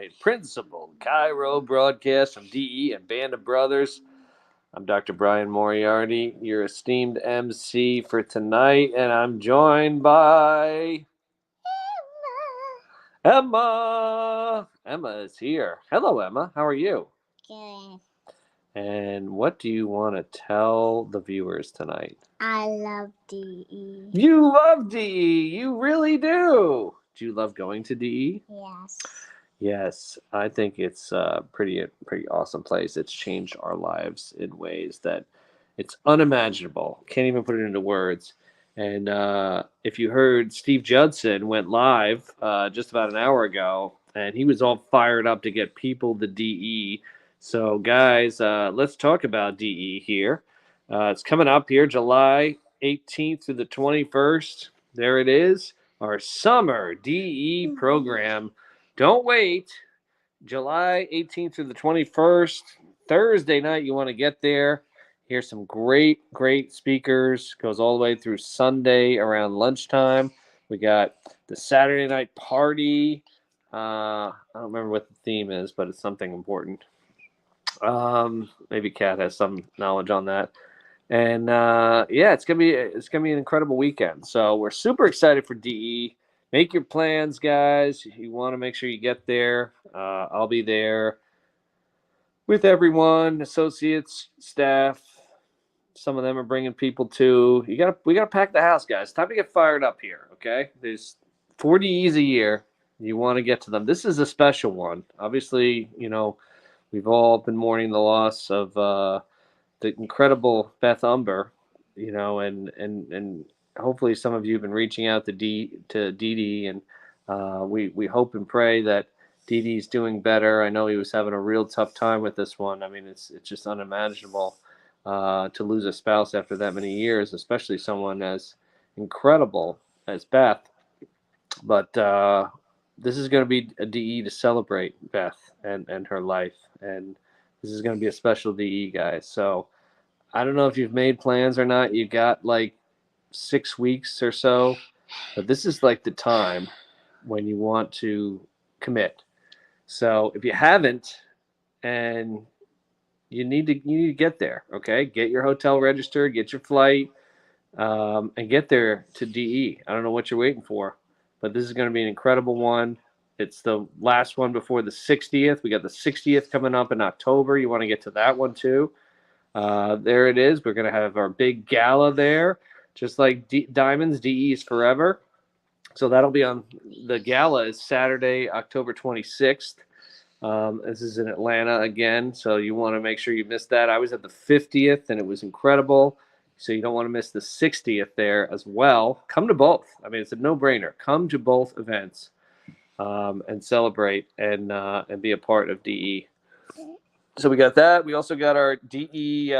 right. Principal Chiro broadcast from DE and Band of Brothers. I'm Dr. Brian Moriarty, your esteemed MC for tonight, and I'm joined by Emma. Emma is here. Hello, Emma. How are you? Good. And what do you want to tell the viewers tonight? I love DE. You love DE. You really do. Do you love going to DE? Yes. Yes, I think it's a pretty awesome place. It's changed our lives in ways that it's unimaginable. Can't even put it into words. And if you heard, Steve Judson went live just about an hour ago, and he was all fired up to get people to DE. So, guys, let's talk about DE here. It's coming up here, July 18th through the 21st. There it is, our summer DE program. Don't wait. July 18th through the 21st, Thursday night, you want to get there. Here's some great speakers. Goes all the way through Sunday around lunchtime. We got the Saturday night party. I don't remember what the theme is, but it's something important. Maybe Kat has some knowledge on that. And yeah, it's gonna be an incredible weekend. So we're super excited for DE. Make your plans, guys. You want to make sure you get there. I'll be there with everyone, associates, staff. Some of them are bringing people too. We gotta pack the house, guys. Time to get fired up here. Okay, there's 40 E's a year. You want to get to them. This is a special one. Obviously, we've all been mourning the loss of the incredible Beth Umber, and hopefully some of you have been reaching out to Dee Dee, and we hope and pray that Dee Dee's doing better. I know he was having a real tough time with this one. I mean, it's just unimaginable to lose a spouse after that many years, especially someone as incredible as Beth. But this is going to be a DE to celebrate Beth and her life, and this is going to be a special DE, guys. So I don't know if you've made plans or not. You got like 6 weeks or so, but this is like the time when you want to commit. So if you haven't, and you need to get there, okay? Get your hotel registered, get your flight, and get there to DE. I don't know what you're waiting for, but this is going to be an incredible one. It's the last one before the 60th. We got the 60th coming up in October. You want to get to that one too. There it is. We're going to have our big gala there, just like Diamonds, DE's Forever. So that'll be on the gala is Saturday, October 26th. This is in Atlanta again, so you want to make sure you miss that. I was at the 50th, and it was incredible. So you don't want to miss the 60th there as well. Come to both. I mean, it's a no-brainer. Come to both events and celebrate and be a part of DE. So we got that. We also got our DE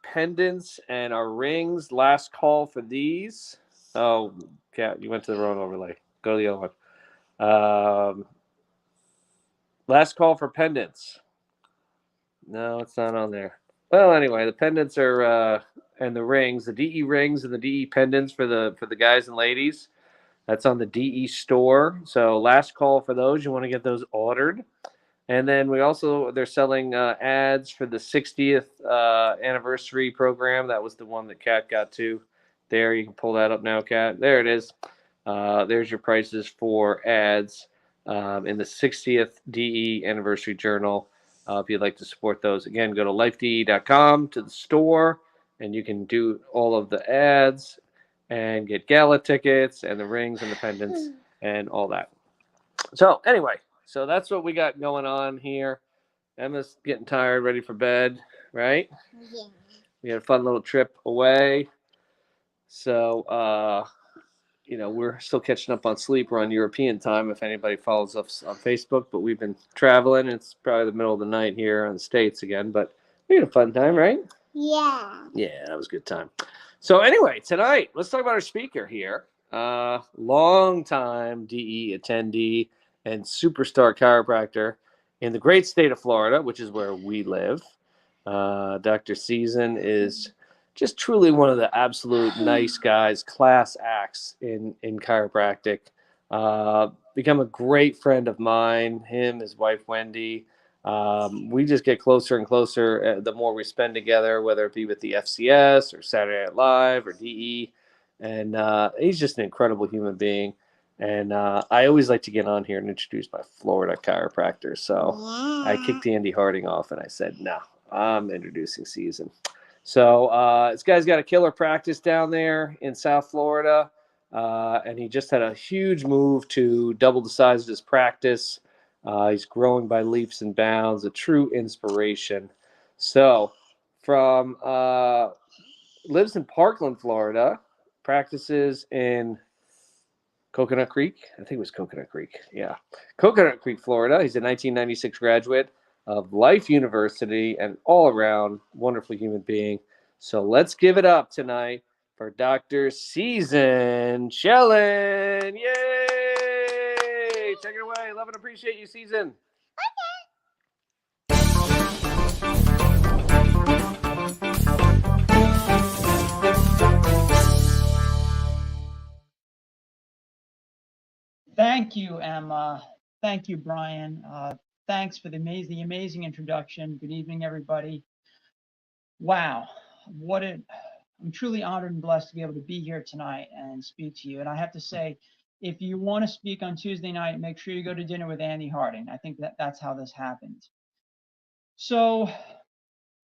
pendants and our rings. Last call for these. Oh, Kat, you went to the wrong overlay. Go to the other one. Last call for pendants. No, it's not on there. Well, anyway, the pendants are and the rings, the DE rings and the DE pendants for the guys and ladies. That's on the DE store. So last call for those. You want to get those ordered. And then they're selling ads for the 60th anniversary program. That was the one that Kat got to. There, you can pull that up now, Kat. There it is. There's your prices for ads in the 60th DE anniversary journal. If you'd like to support those, again, go to lifede.com to the store, and you can do all of the ads and get gala tickets and the rings and the pendants and all that. So anyway, so that's what we got going on here. Emma's getting tired, ready for bed, right? Yeah. We had a fun little trip away. So, we're still catching up on sleep. We're on European time if anybody follows us on Facebook, but we've been traveling. It's probably the middle of the night here in the States again, but we had a fun time, right? Yeah. Yeah, that was a good time. So anyway, tonight, let's talk about our speaker here. Long time DE attendee and superstar chiropractor in the great state of Florida, which is where we live. Dr. Season is just truly one of the absolute nice guys, class acts in chiropractic. become a great friend of mine. Him, his wife Wendy. We just get closer and closer the more we spend together, whether it be with the FCS or Saturday Night Live or DE. And he's just an incredible human being. And I always like to get on here and introduce my Florida chiropractor. So I Yeah. kicked Andy Harding off and I said, no, I'm introducing Season. So this guy's got a killer practice down there in South Florida. And he just had a huge move to double the size of his practice. He's growing by leaps and bounds, a true inspiration. So, from lives in Parkland, Florida, practices in Coconut Creek. I think it was Coconut Creek. Yeah. Coconut Creek, Florida. He's a 1996 graduate of Life University and all around wonderful human being. So let's give it up tonight for Dr. Season Schelin. Yay! Take it away. Love and appreciate you, Season. Thank you, Emma. Thank you, Brian. Thanks for the amazing introduction. Good evening, everybody. Wow, I'm truly honored and blessed to be able to be here tonight and speak to you. And I have to say, if you want to speak on Tuesday night, make sure you go to dinner with Andy Harding. I think that's how this happened. So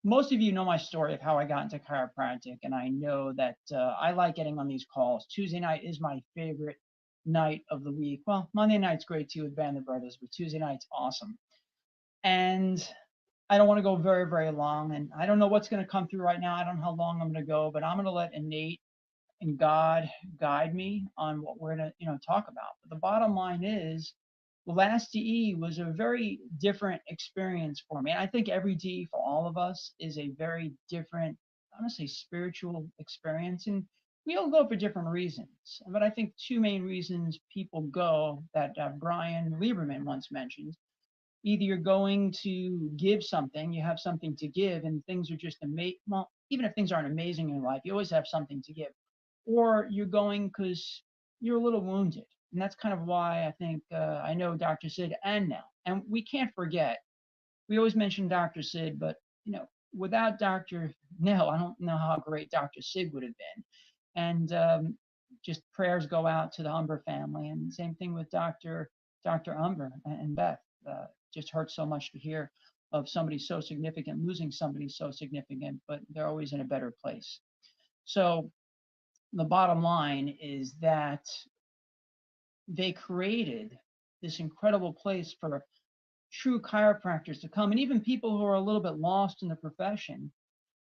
most of you know my story of how I got into chiropractic, and I know that I like getting on these calls. Tuesday night is my favorite night of the week. Well, Monday night's great too with Band of Brothers, but Tuesday night's awesome. And I don't want to go very long, and I don't know what's going to come through right now. I don't know how long I'm going to go, but I'm going to let innate and God guide me on what we're going to, talk about. But the bottom line is, the last DE was a very different experience for me. And I think every DE for all of us is a very different, honestly, spiritual experience. And we all go for different reasons. But I think two main reasons people go that Brian Lieberman once mentioned. Either you're going to give something, you have something to give, and things are just amazing. Well, even if things aren't amazing in your life, you always have something to give. Or you're going because you're a little wounded. And that's kind of why I think I know Dr. Sid and now. And we can't forget, we always mention Dr. Sid, but without Dr. Nell, I don't know how great Dr. Sid would have been. And just prayers go out to the Umber family, and same thing with Dr. Umber and Beth. Just hurts so much to hear of somebody so significant losing somebody so significant, but they're always in a better place. So the bottom line is that they created this incredible place for true chiropractors to come, and even people who are a little bit lost in the profession,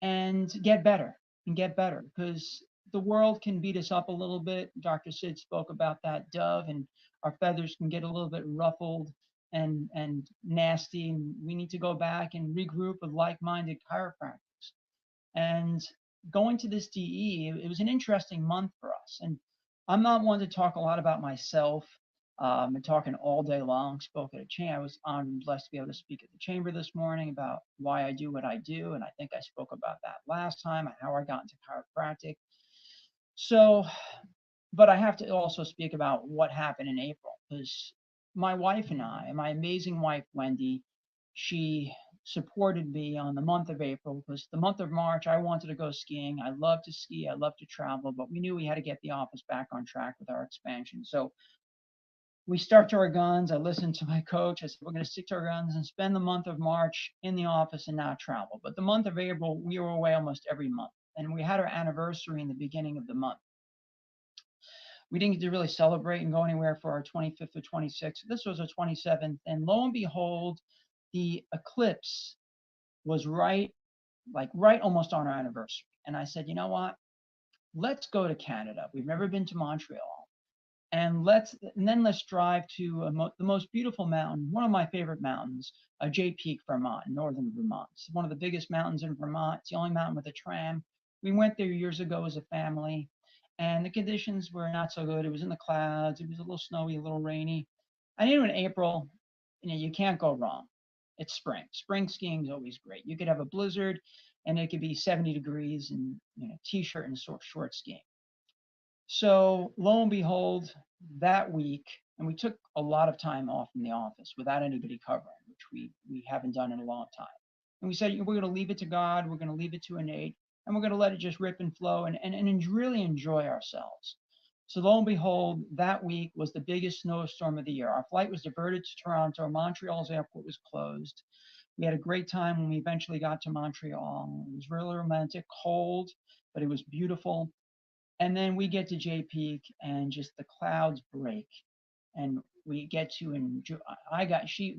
and get better because the world can beat us up a little bit. Dr. Sid spoke about that dove, and our feathers can get a little bit ruffled and nasty, and we need to go back and regroup with like-minded chiropractors. And going to this DE, it was an interesting month for us. And I'm not one to talk a lot about myself. I'm talking all day long. Spoke at a chamber. I was honored and blessed to be able to speak at the chamber this morning about why I do what I do. And I think I spoke about that last time, how I got into chiropractic. So, but I have to also speak about what happened in April, because my wife and I, my amazing wife, Wendy, she supported me on the month of April, because the month of March, I wanted to go skiing. I love to ski. I love to travel, but we knew we had to get the office back on track with our expansion. So we stuck to our guns. I listened to my coach. I said, we're going to stick to our guns and spend the month of March in the office and not travel. But the month of April, we were away almost every month. And we had our anniversary in the beginning of the month. We didn't get to really celebrate and go anywhere for our 25th or 26th. This was our 27th. And lo and behold, the eclipse was right almost on our anniversary. And I said, you know what? Let's go to Canada. We've never been to Montreal. And then let's drive to the most beautiful mountain, one of my favorite mountains, Jay Peak, Vermont, northern Vermont. It's one of the biggest mountains in Vermont. It's the only mountain with a tram. We went there years ago as a family, and the conditions were not so good. It was in the clouds. It was a little snowy, a little rainy. I knew in April, you can't go wrong. It's spring. Spring skiing is always great. You could have a blizzard, and it could be 70 degrees and t-shirt and short skiing. So lo and behold, that week And we took a lot of time off in the office without anybody covering, which we haven't done in a long time. And we said, we're going to leave it to God, we're going to leave it to innate, and we're going to let it just rip and flow and really enjoy ourselves. So lo and behold, that week was the biggest snowstorm of the year. Our flight was diverted to Toronto. Montreal's airport was closed. We had a great time when we eventually got to Montreal. It was really romantic, cold, but it was beautiful. And then we get to Jay Peak and just the clouds break. And we get to enjoy.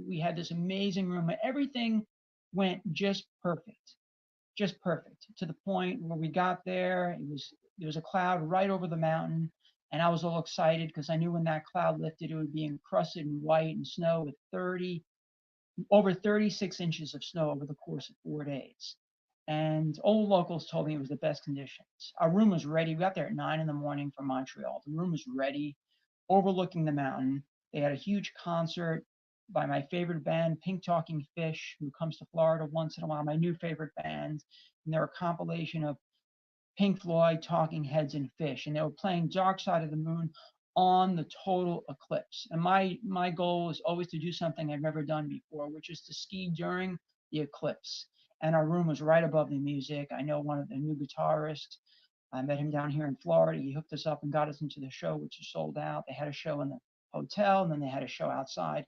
We had this amazing room. Everything went just perfect to the point where we got there. There was a cloud right over the mountain, and I was all excited because I knew when that cloud lifted, it would be encrusted in white and snow with over 36 inches of snow over the course of 4 days. And all the locals told me it was the best conditions. Our room was ready. We got there at 9 in the morning from Montreal. The room was ready, overlooking the mountain. They had a huge concert by my favorite band, Pink Talking Fish, who comes to Florida once in a while, my new favorite band. And they're a compilation of Pink Floyd, Talking Heads, and Fish. And they were playing Dark Side of the Moon on the total eclipse. And my goal is always to do something I've never done before, which is to ski during the eclipse. And our room was right above the music. I know one of the new guitarists. I met him down here in Florida. He hooked us up and got us into the show, which is sold out. They had a show in the hotel, and then they had a show outside.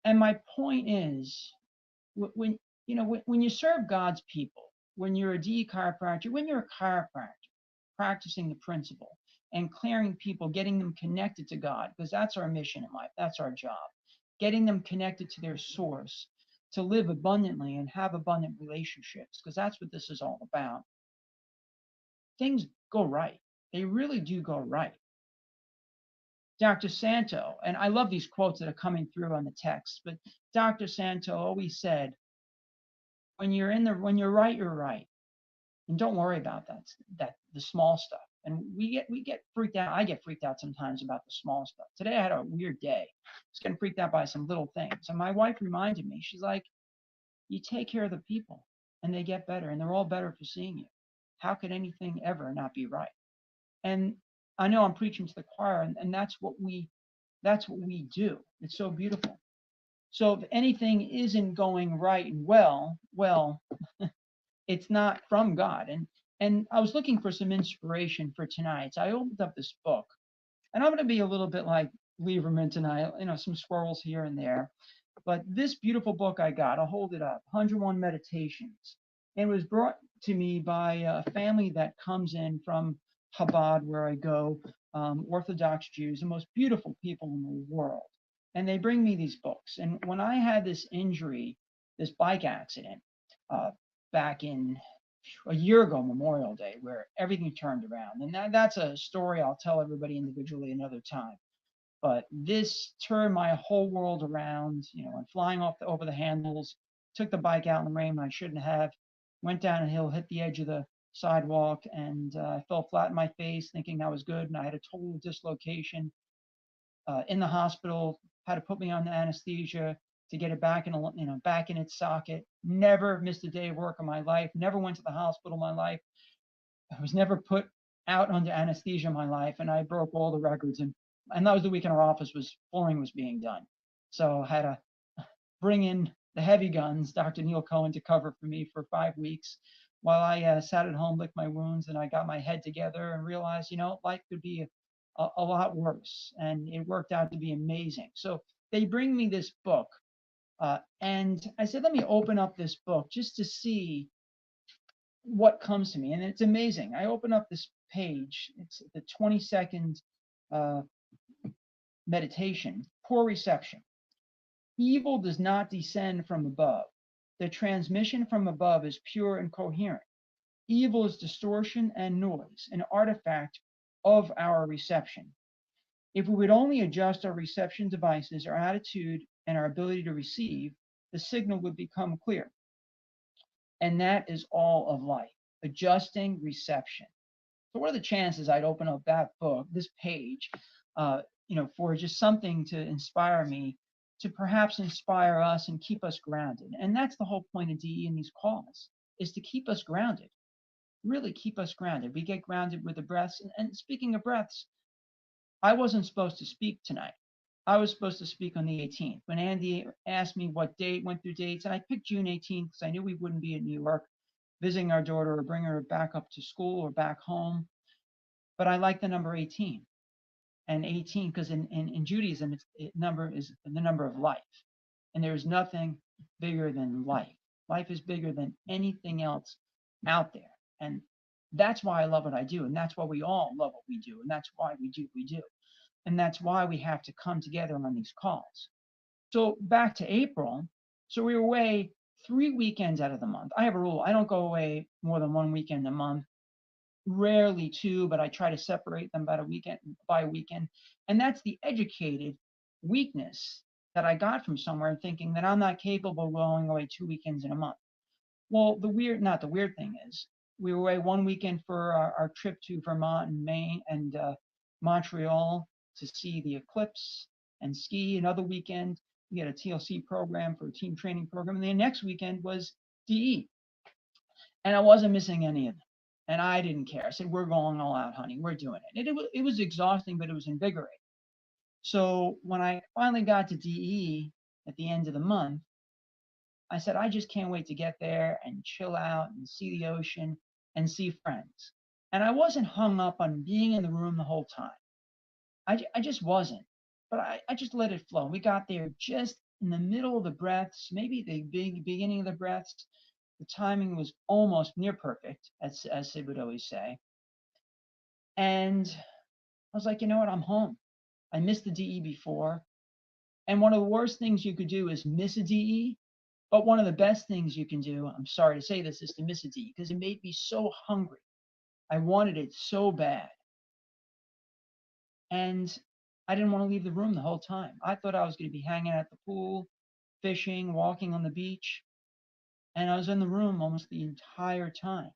And my point is, when when you serve God's people, when you're a DE chiropractor, when you're a chiropractor, practicing the principle and clearing people, getting them connected to God, because that's our mission in life. That's our job. Getting them connected to their source to live abundantly and have abundant relationships, because that's what this is all about. Things go right. They really do go right. Dr. Santo, and I love these quotes that are coming through on the text, but Dr. Santo always said, when you're right, you're right. And don't worry about that the small stuff. And we get freaked out. I get freaked out sometimes about the small stuff. Today I had a weird day. I was getting freaked out by some little things. And my wife reminded me, she's like, you take care of the people and they get better and they're all better for seeing you. How could anything ever not be right? And I know I'm preaching to the choir, and that's what we do. It's so beautiful. So if anything isn't going right and well, it's not from God. And I was looking for some inspiration for tonight. So I opened up this book, and I'm going to be a little bit like Lieberman tonight, some swirls here and there. But this beautiful book I got, I'll hold it up, 101 Meditations. And it was brought to me by a family that comes in from Chabad, where I go, Orthodox Jews, the most beautiful people in the world. And they bring me these books. And when I had this injury, this bike accident, back in a year ago, Memorial Day, where everything turned around. And that's a story I'll tell everybody individually another time. But this turned my whole world around, and flying over the handles, took the bike out in the rain when I shouldn't have, went down a hill, hit the edge of the sidewalk, and I fell flat in my face thinking I was good. And I had a total dislocation in the hospital, had to put me on the anesthesia to get it back back in its socket. Never missed a day of work in my life. Never went to the hospital in my life. I was never put out under anesthesia in my life, and I broke all the records. And that was the week in our office flooring was being done. So I had to bring in the heavy guns, Dr. Neil Cohen, to cover for me for 5 weeks while I sat at home, licked my wounds, and I got my head together and realized, life could be a lot worse. And it worked out to be amazing. So they bring me this book. And I said, let me open up this book just to see what comes to me. And it's amazing. I open up this page. It's the 22nd meditation. Poor reception. Evil does not descend from above. The transmission from above is pure and coherent. Evil is distortion and noise, an artifact of our reception. If we would only adjust our reception devices, our attitude, and our ability to receive, the signal would become clear. And that is all of life, adjusting reception. So what are the chances I'd open up that book, this page, for just something to inspire me, to perhaps inspire us and keep us grounded? And that's the whole point of DE in these calls, is to keep us grounded, really keep us grounded. We get grounded with the breaths. And speaking of breaths, I wasn't supposed to speak tonight. I was supposed to speak on the 18th. When Andy asked me what date, went through dates, and I picked June 18th because I knew we wouldn't be in New York visiting our daughter or bringing her back up to school or back home. But I like the number 18. And 18, because in Judaism, number is the number of life. And there is nothing bigger than life. Life is bigger than anything else out there. And that's why I love what I do. And that's why we all love what we do. And that's why we do what we do. And that's why we have to come together on these calls. So back to April. So we were away 3 weekends out of the month. I have a rule. I don't go away more than 1 weekend a month. Rarely 2, but I try to separate them by a weekend. And that's the educated weakness that I got from somewhere, thinking that I'm not capable of going away 2 weekends in a month. Well, not the weird thing is, we were away 1 weekend for our trip to Vermont and Maine and Montreal to see the eclipse and ski. Another weekend, we had a TLC program for a team training program. And the next weekend was DE. And I wasn't missing any of them. And I didn't care. I said, we're going all out, honey. We're doing it. And it was exhausting, but it was invigorating. So when I finally got to DE at the end of the month, I said, I just can't wait to get there and chill out and see the ocean and see friends. And I wasn't hung up on being in the room the whole time. I just wasn't. But I just let it flow. We got there just in the middle of the breaths, maybe the beginning of the breaths. The timing was almost near perfect, as Sid would always say. And I was like, you know what? I'm home. I missed the DE before. And one of the worst things you could do is miss a DE. But one of the best things you can do, I'm sorry to say this, is to miss a DE because it made me so hungry. I wanted it so bad. And I didn't want to leave the room the whole time. I thought I was going to be hanging at the pool, fishing, walking on the beach. And I was in the room almost the entire time.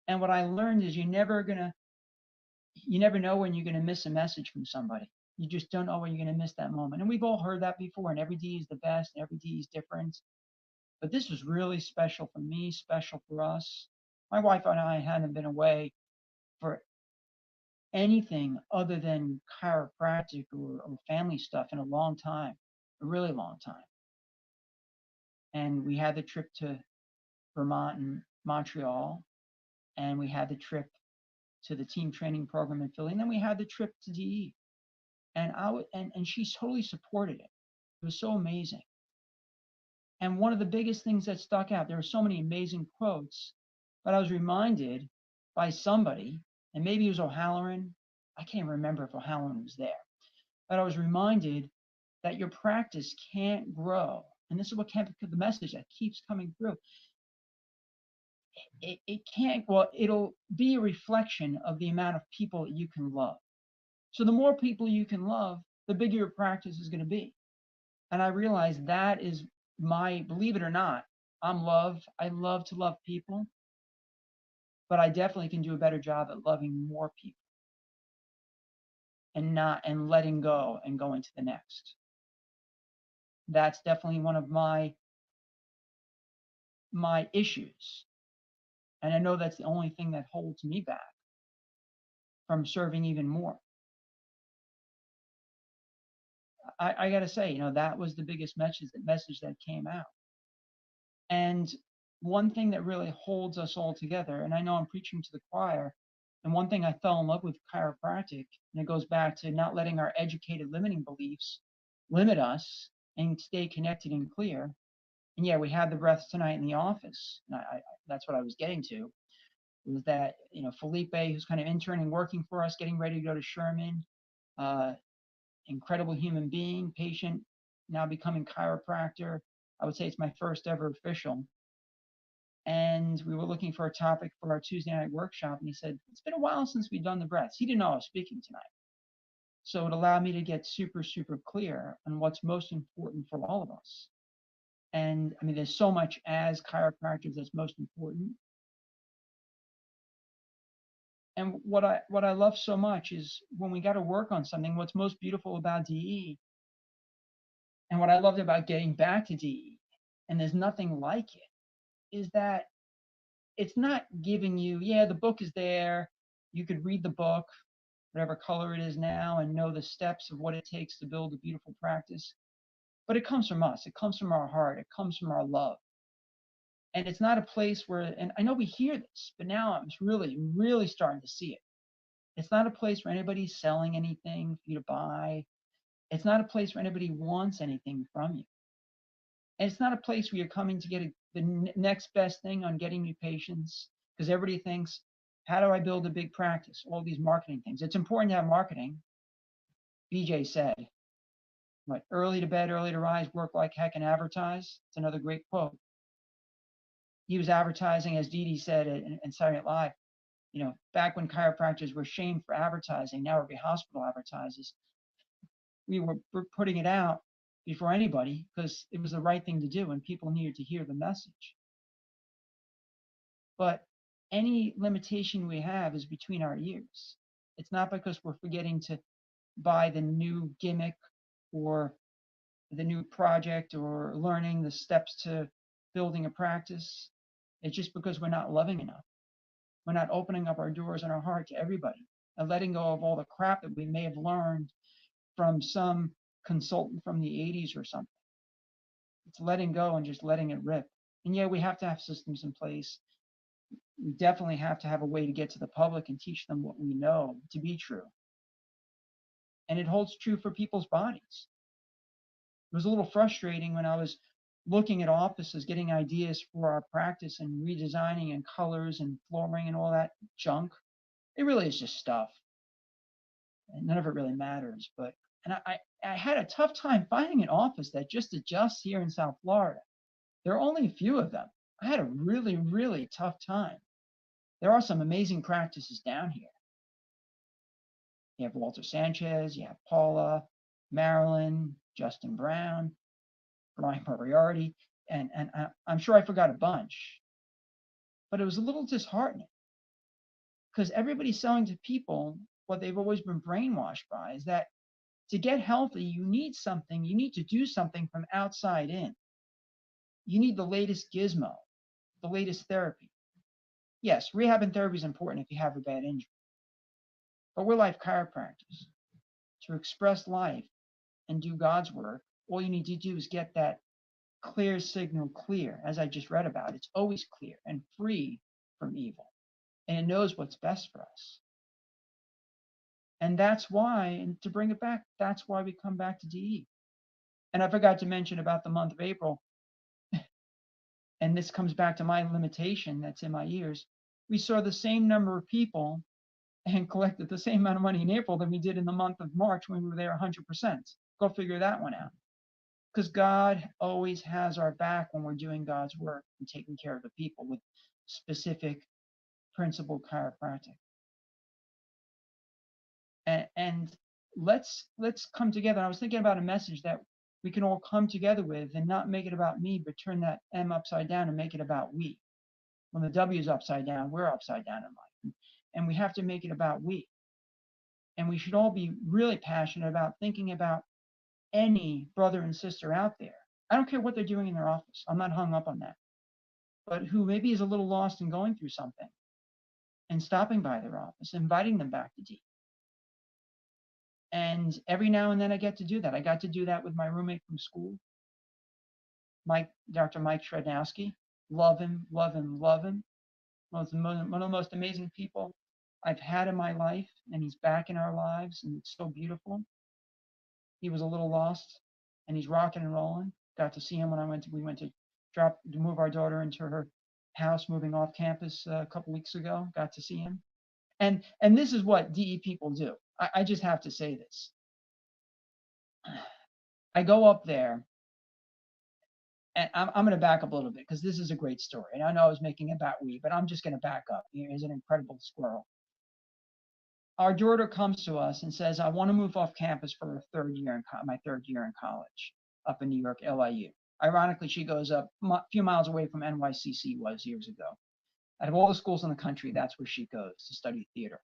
And what I learned is you never know when you're going to miss a message from somebody. You just don't know when you're going to miss that moment. And we've all heard that before, and every D is the best, and every D is different. But this was really special for me, special for us. My wife and I hadn't been away for anything other than chiropractic or family stuff in a long time, a really long time. And we had the trip to Vermont and Montreal, and we had the trip to the team training program in Philly, and then we had the trip to DE. And she totally supported it. It was so amazing. And one of the biggest things that stuck out, there were so many amazing quotes, but I was reminded by somebody, and maybe it was O'Halloran. I can't remember if O'Halloran was there, but I was reminded that your practice can't grow. And this is what the message that keeps coming through. It can't, well, it'll be a reflection of the amount of people that you can love. So the more people you can love, the bigger your practice is going to be. And I realized that is believe it or not, I love to love people, but I definitely can do a better job at loving more people and letting go and going to the next. That's definitely one of my issues. And I know that's the only thing that holds me back from serving even more. I got to say, that was the biggest message that came out. And one thing that really holds us all together, and I know I'm preaching to the choir, and one thing I fell in love with chiropractic, and it goes back to not letting our educated limiting beliefs limit us and stay connected and clear. And yeah, we had the breaths tonight in the office. And that's what I was getting to, was that, Felipe, who's kind of interning, working for us, getting ready to go to Sherman, incredible human being, patient, now becoming chiropractor. I would say it's my first ever official. And we were looking for a topic for our Tuesday night workshop. And he said, it's been a while since we've done the breaths. He didn't know I was speaking tonight. So it allowed me to get super, super clear on what's most important for all of us. And I mean, there's so much as chiropractors that's most important. And what I love so much is when we got to work on something, what's most beautiful about DE, and what I loved about getting back to DE, and there's nothing like it, is that it's not giving you, the book is there, you could read the book, whatever color it is now, and know the steps of what it takes to build a beautiful practice. But it comes from us. It comes from our heart. It comes from our love. And it's not a place where, and I know we hear this, but now I'm really, really starting to see it. It's not a place where anybody's selling anything for you to buy. It's not a place where anybody wants anything from you. And it's not a place where you're coming to get the next best thing on getting new patients, because everybody thinks, how do I build a big practice? All these marketing things. It's important to have marketing. BJ said, what, early to bed, early to rise, work like heck and advertise. It's another great quote. He was advertising, as Dee Dee said in Saturday Night Live, you know, back when chiropractors were shamed for advertising, now every hospital advertises. We were putting it out before anybody because it was the right thing to do and people needed to hear the message. But any limitation we have is between our ears. It's not because we're forgetting to buy the new gimmick or the new project or learning the steps to building a practice. It's just because we're not loving enough. We're not opening up our doors and our heart to everybody and letting go of all the crap that we may have learned from some consultant from the 80s or something. It's letting go and just letting it rip. And yeah, we have to have systems in place. We definitely have to have a way to get to the public and teach them what we know to be true. And it holds true for people's bodies. It was a little frustrating when I was looking at offices, getting ideas for our practice and redesigning and colors and flooring and all that junk. It really is just stuff. And none of it really matters. But and I had a tough time finding an office that just adjusts here in South Florida. There are only a few of them. I had a really, really tough time. There are some amazing practices down here. You have Walter Sanchez, you have Paula, Marilyn, Justin Brown, Brian Moriarty, and I'm sure I forgot a bunch. But it was a little disheartening because everybody's selling to people what they've always been brainwashed by is that to get healthy, you need something, you need to do something from outside in. You need the latest gizmo, the latest therapy. Yes, rehab and therapy is important if you have a bad injury. But we're life chiropractors. To express life and do God's work, all you need to do is get that clear signal clear, as I just read about. It's always clear and free from evil. And it knows what's best for us. And that's why, and to bring it back, that's why we come back to DE. And I forgot to mention about the month of April, and this comes back to my limitation that's in my ears. We saw the same number of people and collected the same amount of money in April than we did in the month of March when we were there 100%. Go figure that one out. Because God always has our back when we're doing God's work and taking care of the people with specific principled chiropractic. And let's come together. I was thinking about a message that we can all come together with and not make it about me, but turn that M upside down and make it about we. When the W is upside down, we're upside down in life. And we have to make it about we. And we should all be really passionate about thinking about any brother and sister out there. I don't care what they're doing in their office. I'm not hung up on that. But who maybe is a little lost and going through something and stopping by their office, inviting them back to D. And every now and then I get to do that. I got to do that with my roommate from school, Dr. Mike Shrednowski. Love him, love him, love him. One of the most amazing people I've had in my life, and he's back in our lives, and it's so beautiful. He was a little lost, and he's rocking and rolling. Got to see him when we went to move our daughter into her house, moving off campus a couple weeks ago. Got to see him. And this is what DE people do. I just have to say this. I go up there, and I'm going to back up a little bit because this is a great story. And I know I was making it about we, but I'm just going to back up. Here's an incredible squirrel. Our daughter comes to us and says, I want to move off campus for my third year in college up in New York, LIU. Ironically, she goes up a few miles away from NYCC was years ago. Out of all the schools in the country, that's where she goes to study theater.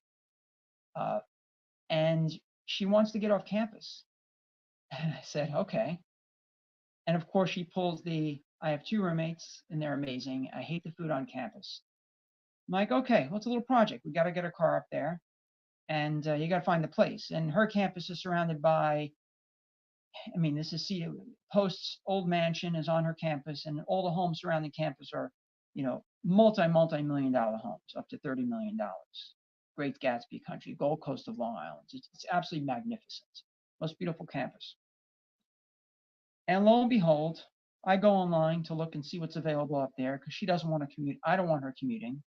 And she wants to get off campus. And I said, okay. And of course, she pulls I have 2 roommates and they're amazing. I hate the food on campus. I'm like, okay, what's a little project? We got to get a car up there. and you got to find the place. And her campus is surrounded by, I mean, this is Post's old mansion is on her campus, and all the homes surrounding campus are, multi-million-dollar homes, up to $30 million. Great Gatsby country, Gold Coast of Long Island. It's absolutely magnificent. Most beautiful campus. And lo and behold, I go online to look and see what's available up there because she doesn't want to commute. I don't want her commuting.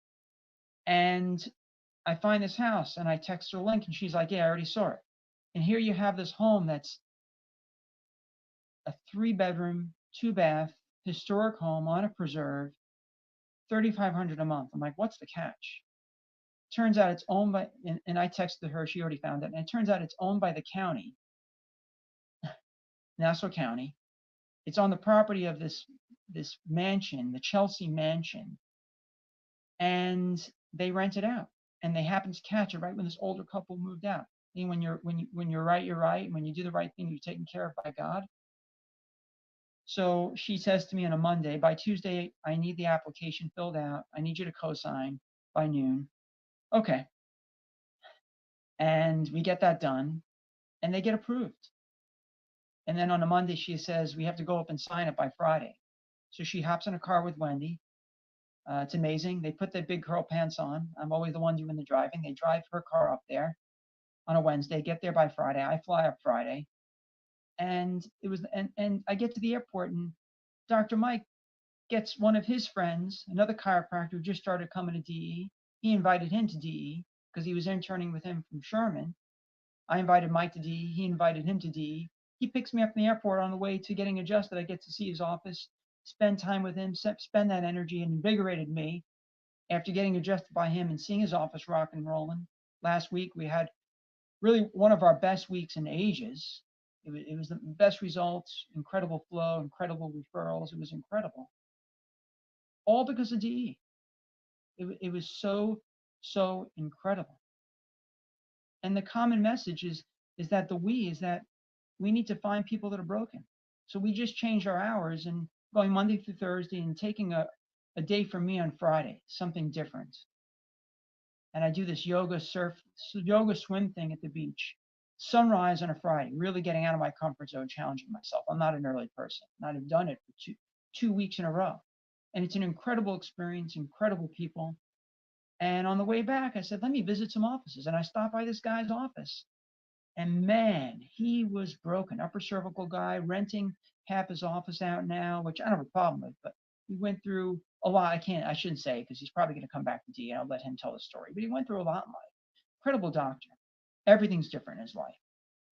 And I find this house and I text her a link and she's like, yeah, I already saw it. And here you have this home that's a 3-bedroom, 2-bath, historic home on a preserve, $3,500 a month. I'm like, what's the catch? Turns out it's owned by, and I texted her, she already found it. And it turns out it's owned by the county, Nassau County. It's on the property of this mansion, the Chelsea mansion, and they rent it out. And they happened to catch it right when this older couple moved out. And when you're right, you're right. When you do the right thing, you're taken care of by God. So she says to me on a Monday, by Tuesday, I need the application filled out. I need you to co-sign by noon. Okay. And we get that done, and they get approved. And then on a Monday, she says, we have to go up and sign it by Friday. So she hops in a car with Wendy. It's amazing. They put their big curl pants on. I'm always the one doing the driving. They drive her car up there on a Wednesday, get there by Friday. I fly up Friday. And and I get to the airport, and Dr. Mike gets one of his friends, another chiropractor who just started coming to DE. He invited him to DE because he was interning with him from Sherman. I invited Mike to DE. He invited him to DE. He picks me up in the airport on the way to getting adjusted. I get to see his office, spend time with him, spend that energy, and invigorated me after getting adjusted by him and seeing his office rock and rolling. Last week, we had really one of our best weeks in ages. It was the best results, incredible flow, incredible referrals. It was incredible. All because of DE. It was so, so incredible. And the common message is that we need to find people that are broken. So we just changed our hours and going Monday through Thursday and taking a day for me on Friday, something different. And I do this yoga swim thing at the beach. Sunrise on a Friday, really getting out of my comfort zone, challenging myself. I'm not an early person. I've done it for two weeks in a row. And it's an incredible experience, incredible people. And on the way back, I said, let me visit some offices. And I stopped by this guy's office. And man, he was broken. Upper cervical guy, renting half his office out now, which I don't have a problem with. But we went through a lot. I shouldn't say because he's probably going to come back to D and I'll let him tell the story. But he went through a lot in life. Incredible doctor. Everything's different in his life.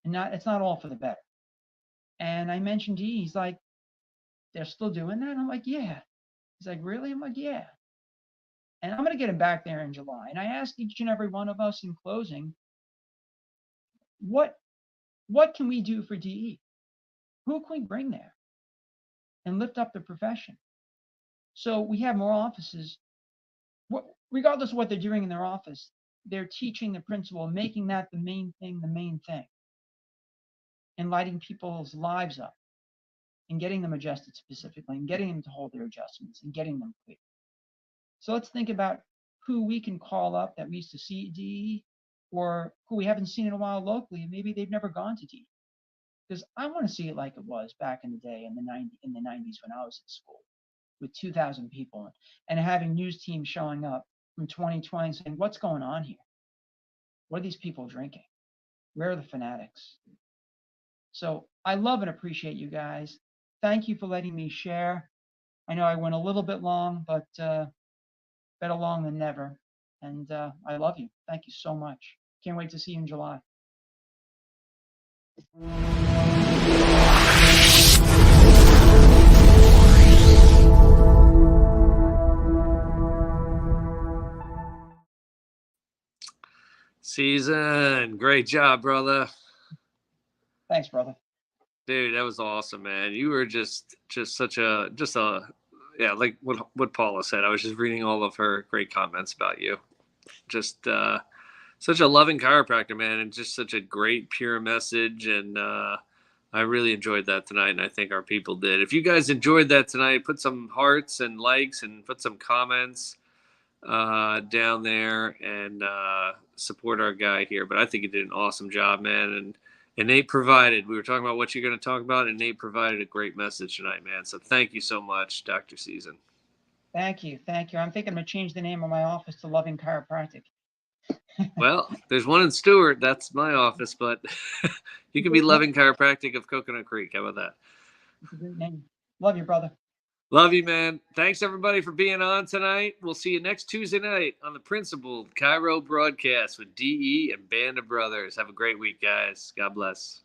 And it's not all for the better. And I mentioned D. He's like, they're still doing that? I'm like, yeah. He's like, really? I'm like, yeah. And I'm going to get him back there in July. And I asked each and every one of us in closing, what can we do for DE? Who can we bring there and lift up the profession? So we have more offices. Regardless of what they're doing in their office, they're teaching the principle, making that the main thing, and lighting people's lives up and getting them adjusted specifically and getting them to hold their adjustments and getting them clear. So let's think about who we can call up that we used to see at DE or who we haven't seen in a while locally, and maybe they've never gone to DE. Because I want to see it like it was back in the day in the 90s when I was in school with 2,000 people and having news teams showing up from 2020 saying, what's going on here? What are these people drinking? Where are the fanatics? So I love and appreciate you guys. Thank you for letting me share. I know I went a little bit long, but better long than never. And I love you. Thank you so much. Can't wait to see you in July. Season, great job, brother. Thanks, brother. Dude, that was awesome, man. You were just such a yeah, like what Paula said. I was just reading all of her great comments about you. Just such a loving chiropractor, man, and just such a great pure message. And I really enjoyed that tonight, and I think our people did. If you guys enjoyed that tonight, put some hearts and likes and put some comments. down there and support our guy here. But I think he did an awesome job, man. And Nate provided. We were talking about what you're going to talk about, and Nate provided a great message tonight, man. So thank you so much, Dr. Season. Thank you. Thank you. I'm thinking I'm going to change the name of my office to Loving Chiropractic. Well, there's one in Stewart. That's my office, but you can be Loving Chiropractic of Coconut Creek. How about that? It's a great name. Love you, brother. Love you, man. Thanks, everybody, for being on tonight. We'll see you next Tuesday night on the Principled Chiro broadcast with DE and Band of Brothers. Have a great week, guys. God bless.